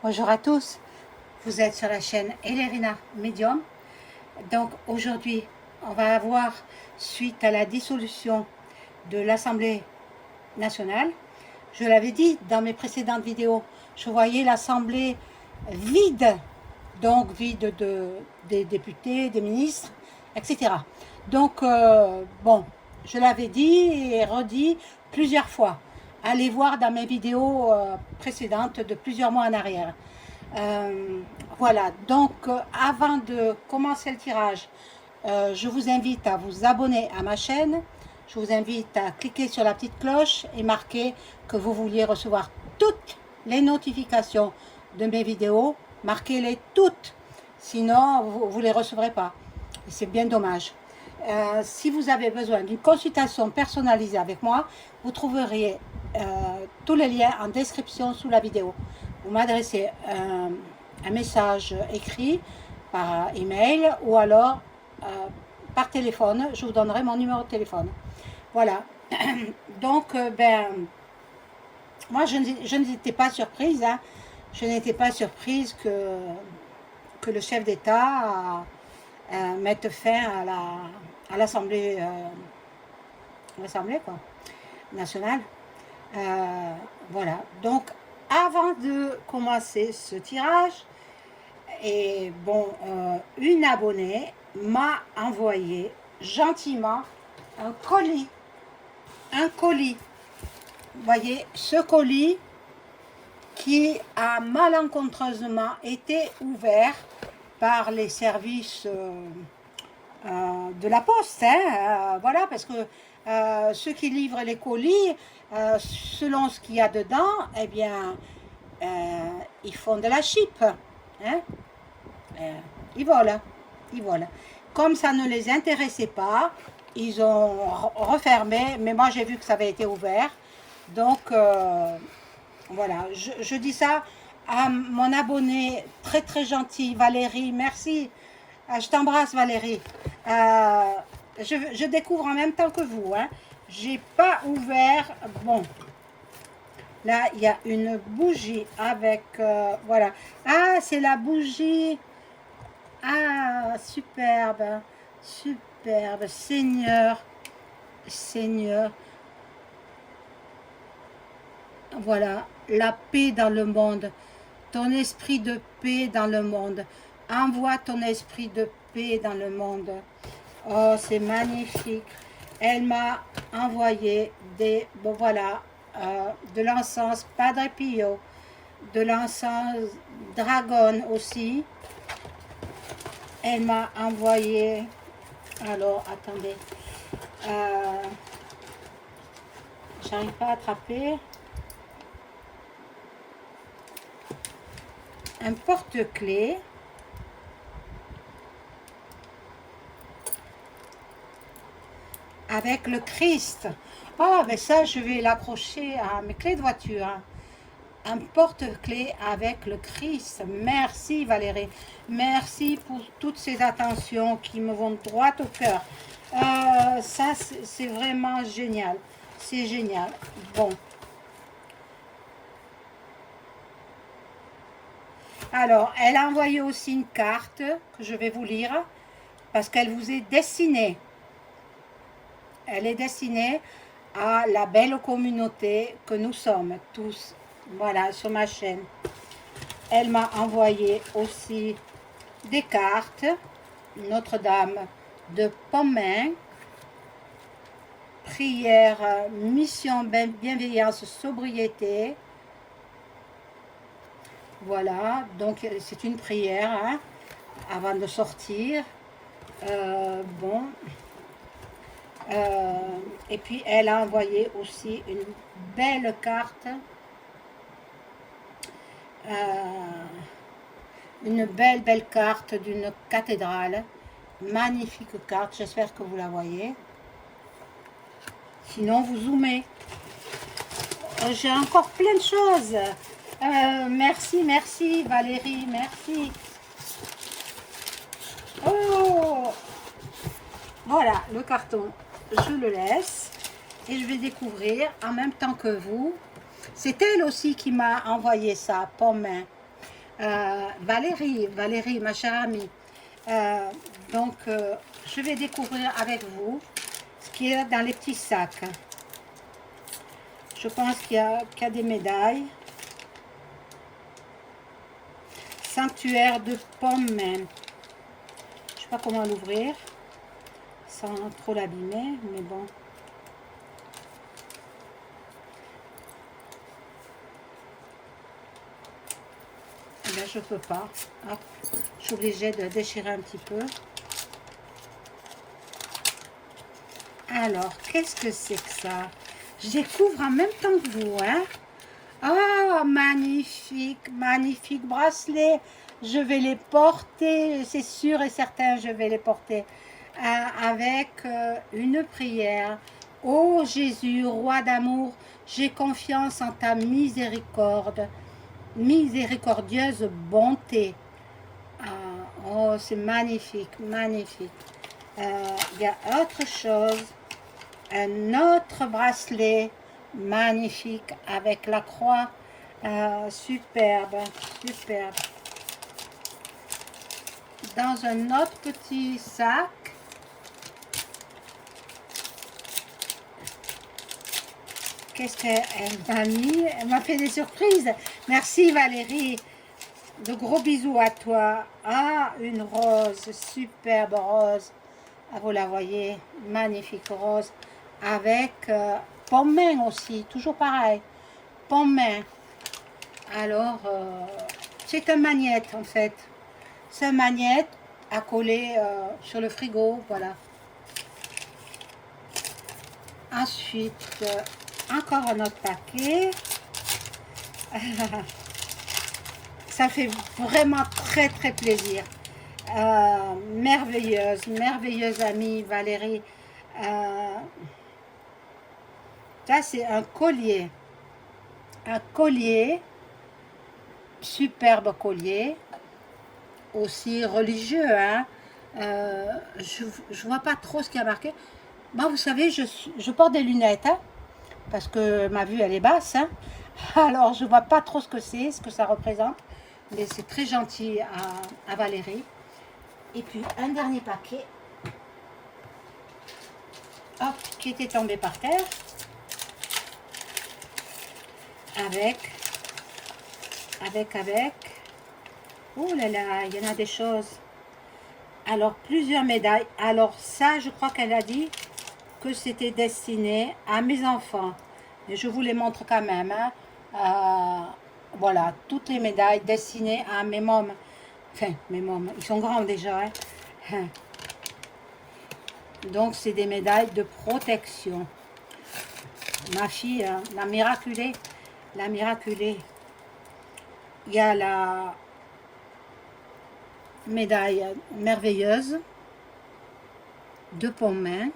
Bonjour à tous, vous êtes sur la chaîne Elerina Medium. Donc aujourd'hui, on va avoir, suite à la dissolution de l'Assemblée nationale, je l'avais dit dans mes précédentes vidéos, je voyais l'Assemblée vide, donc vide des députés, des ministres, etc. Donc, bon, je l'avais dit et redit plusieurs fois. Allez voir dans mes vidéos précédentes de plusieurs mois en arrière. Voilà, donc avant de commencer le tirage, je vous invite à vous abonner à ma chaîne. Je vous invite à cliquer sur la petite cloche et marquer que vous vouliez recevoir toutes les notifications de mes vidéos. Marquez-les toutes, sinon vous ne les recevrez pas. Et c'est bien dommage. Si vous avez besoin d'une consultation personnalisée avec moi, vous trouverez tous les liens en description sous la vidéo. Vous m'adressez un message écrit par email ou alors par téléphone. Je vous donnerai mon numéro de téléphone. Voilà. Donc, moi, je n'étais pas surprise. Hein. Je n'étais pas surprise que le chef d'État mette fin à l'Assemblée nationale. Voilà. Donc, avant de commencer ce tirage, et bon, une abonnée m'a envoyé gentiment un colis. Un colis. Vous voyez, ce colis qui a malencontreusement été ouvert par les services de la poste. Hein, voilà, parce que ceux qui livrent les colis, selon ce qu'il y a dedans, eh bien, ils font de la chip. Hein, ils volent. Ils volent. Comme ça ne les intéressait pas, ils ont refermé, mais moi j'ai vu que ça avait été ouvert. Donc, voilà, je dis ça à mon abonné très très gentil, Valérie, merci. Je t'embrasse, Valérie. Je découvre en même temps que vous. Hein. J'ai pas ouvert. Bon, là il y a une bougie avec. Voilà. Ah, c'est la bougie. Ah, superbe, superbe. Seigneur, Seigneur. Voilà, la paix dans le monde. Ton esprit de paix dans le monde. Envoie ton esprit de paix dans le monde. Oh, c'est magnifique. Elle m'a envoyé des, bon voilà, de l'encens Padre Pio, de l'encens Dragon aussi. Elle m'a envoyé, alors attendez, j'arrive pas à attraper. Un porte-clés. Avec le Christ. Ah, ben ça, je vais l'accrocher à mes clés de voiture. Hein. Un porte-clés avec le Christ. Merci Valérie. Merci pour toutes ces attentions qui me vont droit au cœur. Ça, c'est vraiment génial. C'est génial. Bon. Alors, elle a envoyé aussi une carte que je vais vous lire parce qu'elle vous est destinée. Elle est destinée à la belle communauté que nous sommes tous, voilà, sur ma chaîne. Elle m'a envoyé aussi des cartes. Notre-Dame de Pomain, prière, mission, bienveillance, sobriété. Voilà, donc c'est une prière hein, avant de sortir. Bon. Et puis elle a envoyé aussi une belle carte. Une belle carte d'une cathédrale. Magnifique carte, j'espère que vous la voyez. Sinon, vous zoomez. J'ai encore plein de choses. Merci, merci Valérie, merci. Oh! Voilà, le carton, je le laisse. Et je vais découvrir en même temps que vous. C'est elle aussi qui m'a envoyé ça, Pomain. Valérie, ma chère amie. Donc, je vais découvrir avec vous ce qu'il y a dans les petits sacs. Je pense qu'il y a des médailles. Sanctuaire de Pommern. Je ne sais pas comment l'ouvrir sans trop l'abîmer, mais bon. Eh bien, je ne peux pas. Hop. Je suis obligée de déchirer un petit peu. Alors, qu'est-ce que c'est que ça? Je découvre en même temps que vous, hein? Oh, magnifique, magnifique bracelet. Je vais les porter, c'est sûr et certain, je vais les porter avec une prière. Ô Jésus, roi d'amour, j'ai confiance en ta miséricorde, miséricordieuse bonté. Oh, c'est magnifique, magnifique. Il y a autre chose, un autre bracelet magnifique avec la croix, superbe, superbe. Dans un autre petit sac, qu'est-ce qu'elle m'a mis? Elle m'a fait des surprises. Merci Valérie. De gros bisous à toi. Ah, une rose, superbe rose. Ah, vous la voyez, magnifique rose. Avec Pommern aussi, toujours pareil. Pommern. Alors, c'est un magnète en fait. C'est un magnète à coller sur le frigo, voilà. Ensuite, encore un autre paquet. Ça fait vraiment très très plaisir. Merveilleuse, merveilleuse amie Valérie. Ça c'est un collier. Un collier, superbe collier. Aussi religieux, hein. Je vois pas trop ce qu'il y a marqué. Moi, vous savez, je porte des lunettes, hein, parce que ma vue, elle est basse, hein. Alors, je vois pas trop ce que c'est, ce que ça représente. Mais c'est très gentil à Valérie. Et puis, un dernier paquet. Hop, qui était tombé par terre. Avec. Oh là là, il y en a des choses. Alors, plusieurs médailles. Alors, ça, je crois qu'elle a dit que c'était destiné à mes enfants. Et je vous les montre quand même. Hein. Voilà, toutes les médailles destinées à mes mômes. Enfin, mes mômes, ils sont grands déjà. Hein. Donc, c'est des médailles de protection. Ma fille, hein, la miraculée. La miraculée. Il y a la médaille merveilleuse de Pommern.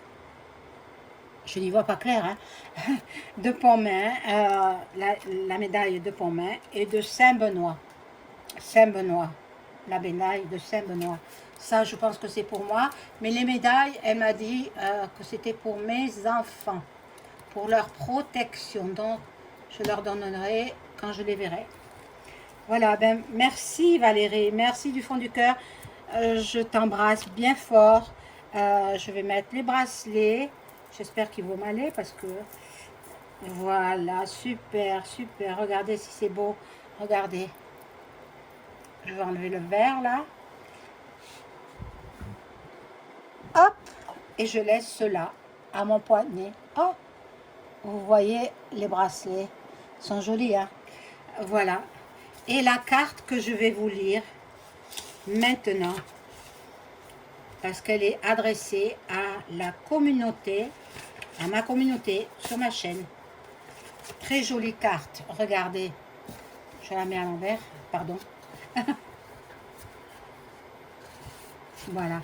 Je n'y vois pas clair, hein. De Pommern, la médaille de Pommern et de Saint-Benoît. Saint-Benoît, la médaille de Saint-Benoît. Ça, je pense que c'est pour moi. Mais les médailles, elle m'a dit que c'était pour mes enfants, pour leur protection. Donc, je leur donnerai quand je les verrai. Voilà, ben merci Valérie, merci du fond du cœur. Je t'embrasse bien fort. Je vais mettre les bracelets. J'espère qu'ils vont m'aller parce que voilà, super, super. Regardez si c'est beau. Regardez. Je vais enlever le verre là. Hop, et je laisse cela à mon poignet. Oh, vous voyez les bracelets sont jolis, hein. Voilà. Et la carte que je vais vous lire maintenant, parce qu'elle est adressée à la communauté, à ma communauté sur ma chaîne. Très jolie carte, regardez. Je la mets à l'envers, pardon. Voilà.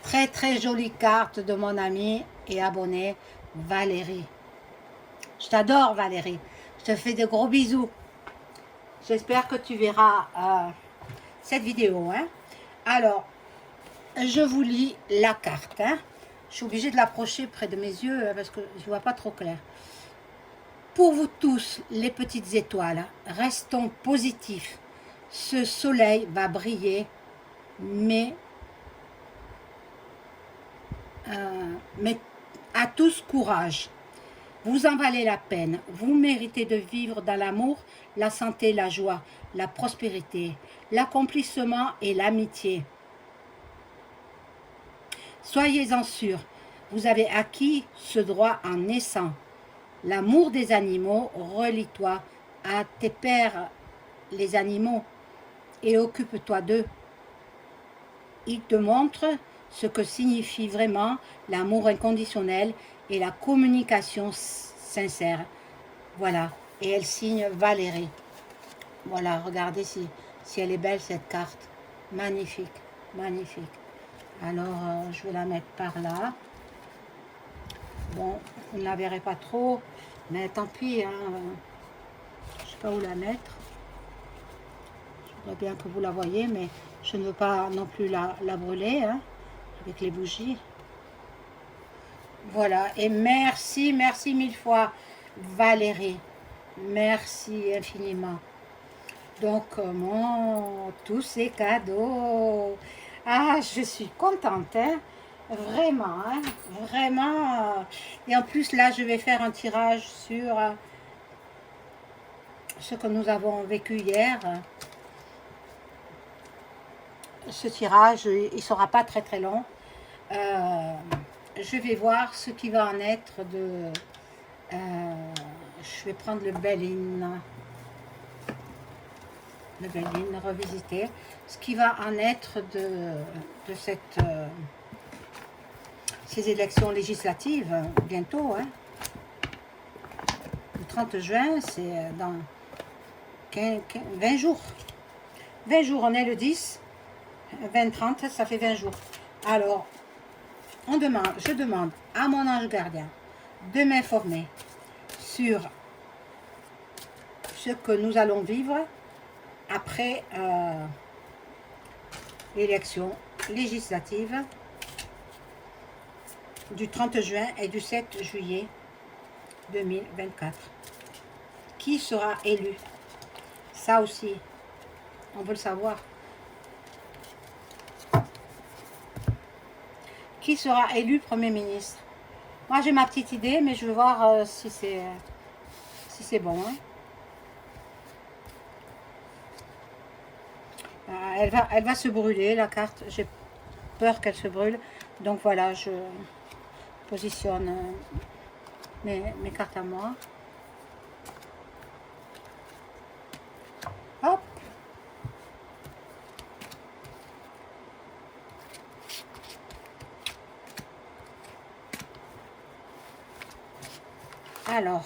Très très jolie carte de mon amie et abonnée Valérie. Je t'adore Valérie. Je te fais de gros bisous. J'espère que tu verras cette vidéo. Hein. Alors, je vous lis la carte. Hein. Je suis obligée de l'approcher près de mes yeux parce que je ne vois pas trop clair. Pour vous tous, les petites étoiles, restons positifs. ce soleil va briller, mais à tous courage. Vous en valez la peine. Vous méritez de vivre dans l'amour, la santé, la joie, la prospérité, l'accomplissement et l'amitié. Soyez-en sûrs, vous avez acquis ce droit en naissant. L'amour des animaux, relie-toi à tes pères, les animaux, et occupe-toi d'eux. Ils te montrent ce que signifie vraiment l'amour inconditionnel et la communication sincère. Voilà, et elle signe Valérie. Voilà, regardez si elle est belle cette carte. Magnifique, magnifique. Alors, je vais la mettre par là. Bon, vous ne la verrez pas trop, mais tant pis, hein, je ne sais pas où la mettre. Je voudrais bien que vous la voyez, mais je ne veux pas non plus la brûler, hein, avec les bougies. Voilà, et merci, merci mille fois, Valérie. Merci infiniment. Donc, tous ces cadeaux. Ah, je suis contente, hein. Vraiment, hein, vraiment. Et en plus, là, je vais faire un tirage sur ce que nous avons vécu hier. Ce tirage, il ne sera pas très très long. Je vais voir ce qui va en être de... je vais prendre le Bell-in. Le Bell-in revisité. Ce qui va en être de cette... ces élections législatives, bientôt, hein. Le 30 juin, c'est dans 20 jours. 20 jours, on est le 10, 20-30, ça fait 20 jours. Alors, je demande à mon ange gardien de m'informer sur ce que nous allons vivre après l'élection législative du 30 juin et du 7 juillet 2024. Qui sera élu? Ça aussi, on veut le savoir. Qui sera élu Premier ministre? Moi, j'ai ma petite idée, mais je veux voir si c'est bon. Hein. Elle va se brûler, la carte. J'ai peur qu'elle se brûle. Donc voilà, je positionne mes cartes à moi. Hop. Alors,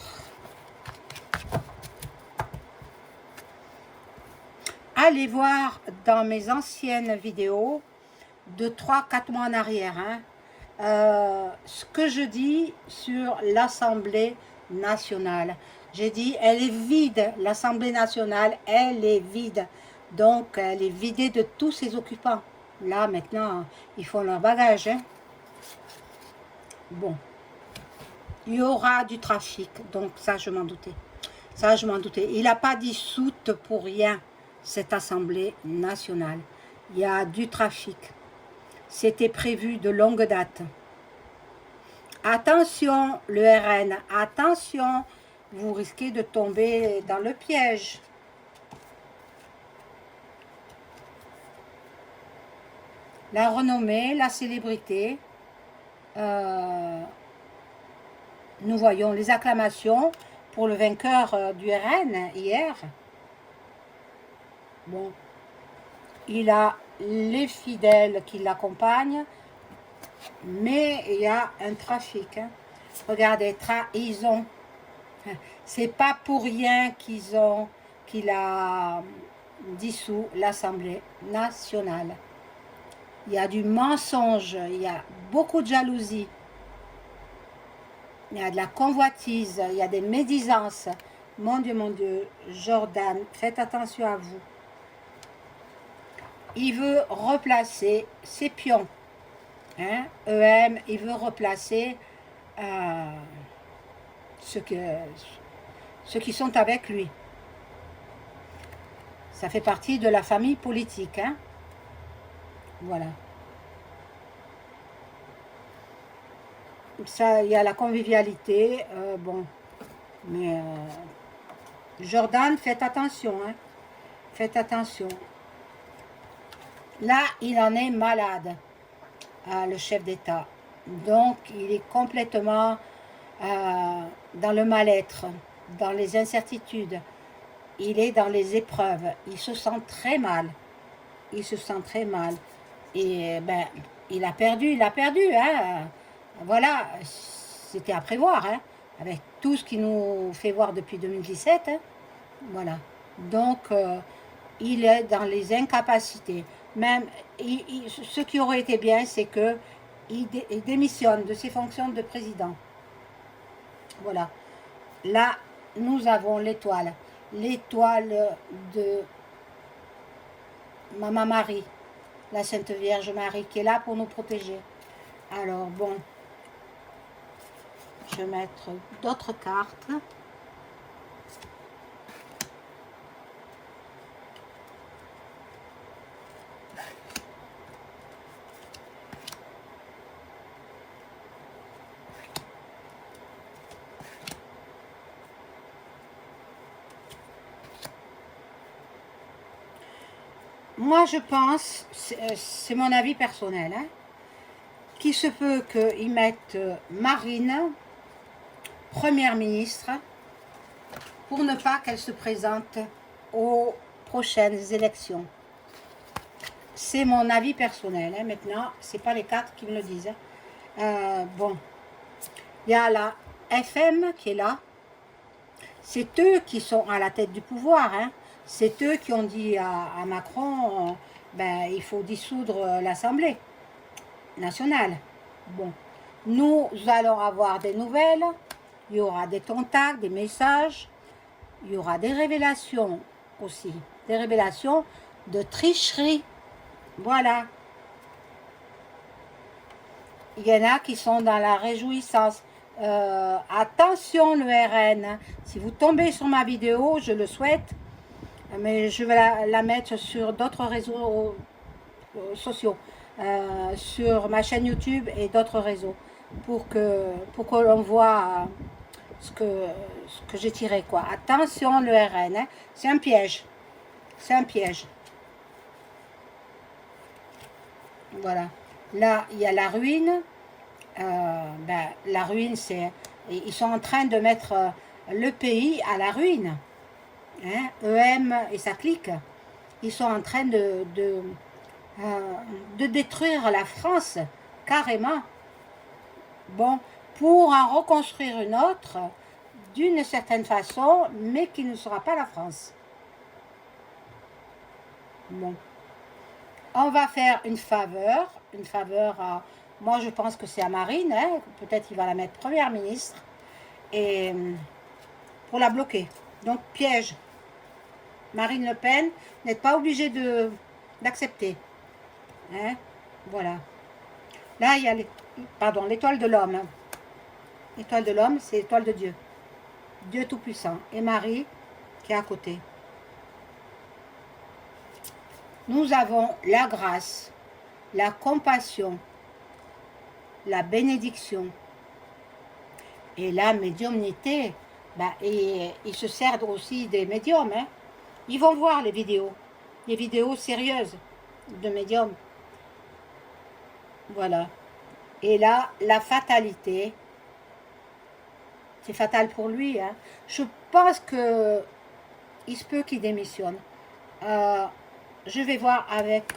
allez voir dans mes anciennes vidéos de 3-4 mois en arrière, hein, ce que je dis sur l'Assemblée nationale. J'ai dit, elle est vide, l'Assemblée nationale, elle est vide. Donc, elle est vidée de tous ses occupants. Là, maintenant, ils font leur bagage. Hein. Bon. Il y aura du trafic, donc ça, je m'en doutais. Ça, je m'en doutais. Il n'a pas dissoute pour rien, cette Assemblée nationale. Il y a du trafic. C'était prévu de longue date. Attention, le RN, attention, vous risquez de tomber dans le piège. La renommée, la célébrité, nous voyons les acclamations pour le vainqueur du RN hier. Bon, il a les fidèles qui l'accompagnent, mais il y a un trafic. Hein. Regardez, trahison. C'est pas pour rien qu'il a dissous l'Assemblée nationale. Il y a du mensonge, il y a beaucoup de jalousie. Il y a de la convoitise, il y a des médisances. Mon Dieu, Jordan, faites attention à vous. Il veut replacer ses pions. Hein? EM, il veut replacer ceux qui sont avec lui. Ça fait partie de la famille politique, hein. Voilà. Ça, il y a la convivialité, bon. Mais Jordan, faites attention, hein. Faites attention. Là, il en est malade, le chef d'État. Donc, il est complètement dans le mal-être, dans les incertitudes. Il est dans les épreuves. Il se sent très mal. Il se sent très mal. Et ben, il a perdu, hein. Voilà, c'était à prévoir, hein, avec tout ce qu'il nous fait voir depuis 2017. Hein. Voilà. Donc, il est dans les incapacités. Même, ce qui aurait été bien, c'est qu'il démissionne de ses fonctions de président. Voilà. Là, nous avons l'étoile. L'étoile de Maman Marie, la Sainte Vierge Marie, qui est là pour nous protéger. Alors, bon, je vais mettre d'autres cartes. Moi, je pense, c'est mon avis personnel, hein, qu'il se peut qu'ils mettent Marine, première ministre, pour ne pas qu'elle se présente aux prochaines élections. C'est mon avis personnel, hein, maintenant, c'est pas les cartes qui me le disent. Hein. Bon, il y a la FM qui est là. C'est eux qui sont à la tête du pouvoir, hein. C'est eux qui ont dit à Macron, ben, il faut dissoudre l'Assemblée nationale. Bon, nous allons avoir des nouvelles, il y aura des contacts, des messages, il y aura des révélations aussi, des révélations de tricherie. Voilà. Il y en a qui sont dans la réjouissance. Attention le RN, hein. Si vous tombez sur ma vidéo, je le souhaite, mais je vais la mettre sur d'autres réseaux sociaux, sur ma chaîne YouTube et d'autres réseaux, pour que l'on voit ce que j'ai tiré, quoi. Attention le RN, hein. C'est un piège, c'est un piège. Voilà, là il y a la ruine. Ben, la ruine, c'est... Ils sont en train de mettre le pays à la ruine. Hein, EM et sa clique. Ils sont en train de détruire la France, carrément. Bon, pour en reconstruire une autre, d'une certaine façon, mais qui ne sera pas la France. Bon. On va faire une faveur à... Moi, je pense que c'est à Marine, hein, peut-être qu'il va la mettre première ministre, et pour la bloquer. Donc, piège. Marine Le Pen, n'êtes pas obligé d'accepter. Hein, voilà. Là, il y a l'étoile de l'homme. L'étoile de l'homme, c'est l'étoile de Dieu. Dieu Tout-Puissant. Et Marie, qui est à côté. Nous avons la grâce, la compassion, la bénédiction et la médiumnité. Ben, et ils se servent aussi des médiums. Hein. Ils vont voir les vidéos sérieuses de médiums. Voilà. Et là, la fatalité, c'est fatal pour lui. Hein. Je pense que il se peut qu'il démissionne. Je vais voir avec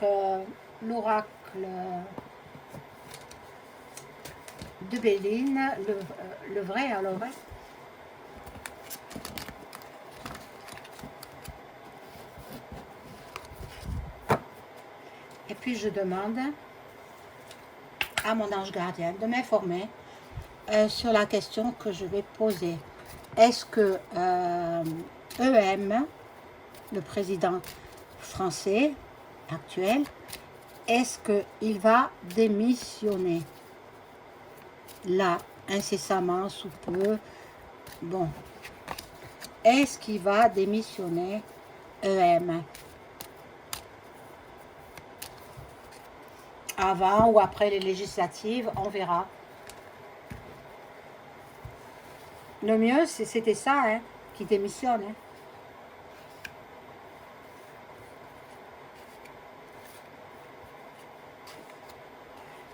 l'oracle de Béline, le vrai, alors. Hein. Et puis je demande à mon ange gardien de m'informer sur la question que je vais poser. Est-ce que EM, le président français actuel, est-ce qu'il va démissionner là, incessamment, sous peu? Bon, est-ce qu'il va démissionner EM? avant ou après les législatives, on verra. Le mieux, c'était ça, hein, qui démissionne. Hein.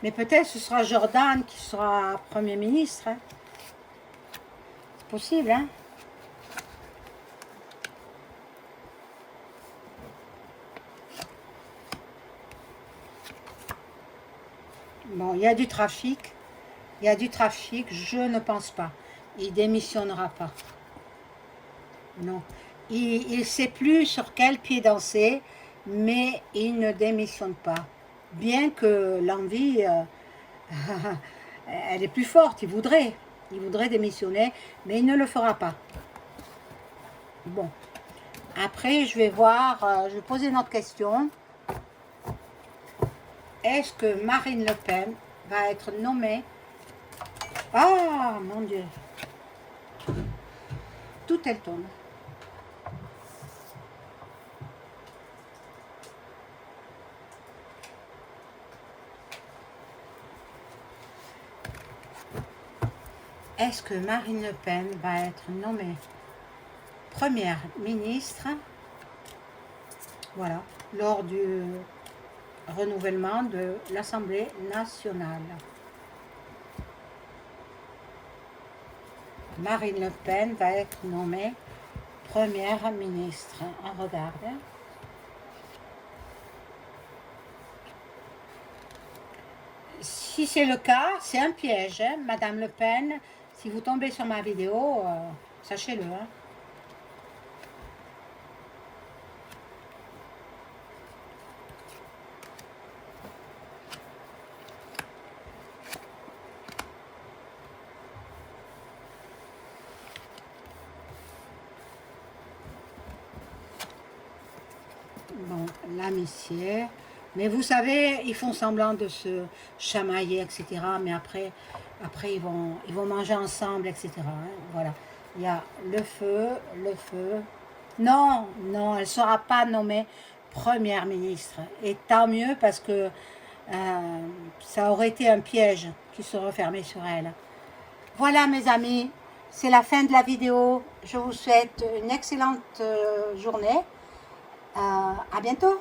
Mais peut-être ce sera Jordan qui sera Premier ministre. Hein. C'est possible, hein. Bon, il y a du trafic. Il y a du trafic, je ne pense pas. Il démissionnera pas. Non. Il ne sait plus sur quel pied danser, mais il ne démissionne pas. Bien que l'envie, elle est plus forte, il voudrait démissionner, mais il ne le fera pas. Bon. Après, je vais voir, je vais poser une autre question. Est-ce que Marine Le Pen va être nommée? Ah, mon Dieu. Tout elle tombe. Est-ce que Marine Le Pen va être nommée Première ministre, voilà, lors du renouvellement de l'Assemblée nationale? Marine Le Pen va être nommée Première ministre. On regarde. Si c'est le cas, c'est un piège, hein, Madame Le Pen. Si vous tombez sur ma vidéo, sachez-le. Hein. Bon, l'amitié. Mais vous savez, ils font semblant de se chamailler, etc. Mais après ils vont manger ensemble, etc. Hein, voilà. Il y a le feu. Non, non, elle ne sera pas nommée Première ministre. Et tant mieux parce que ça aurait été un piège qui se refermait sur elle. Voilà mes amis, c'est la fin de la vidéo. Je vous souhaite une excellente journée. À bientôt.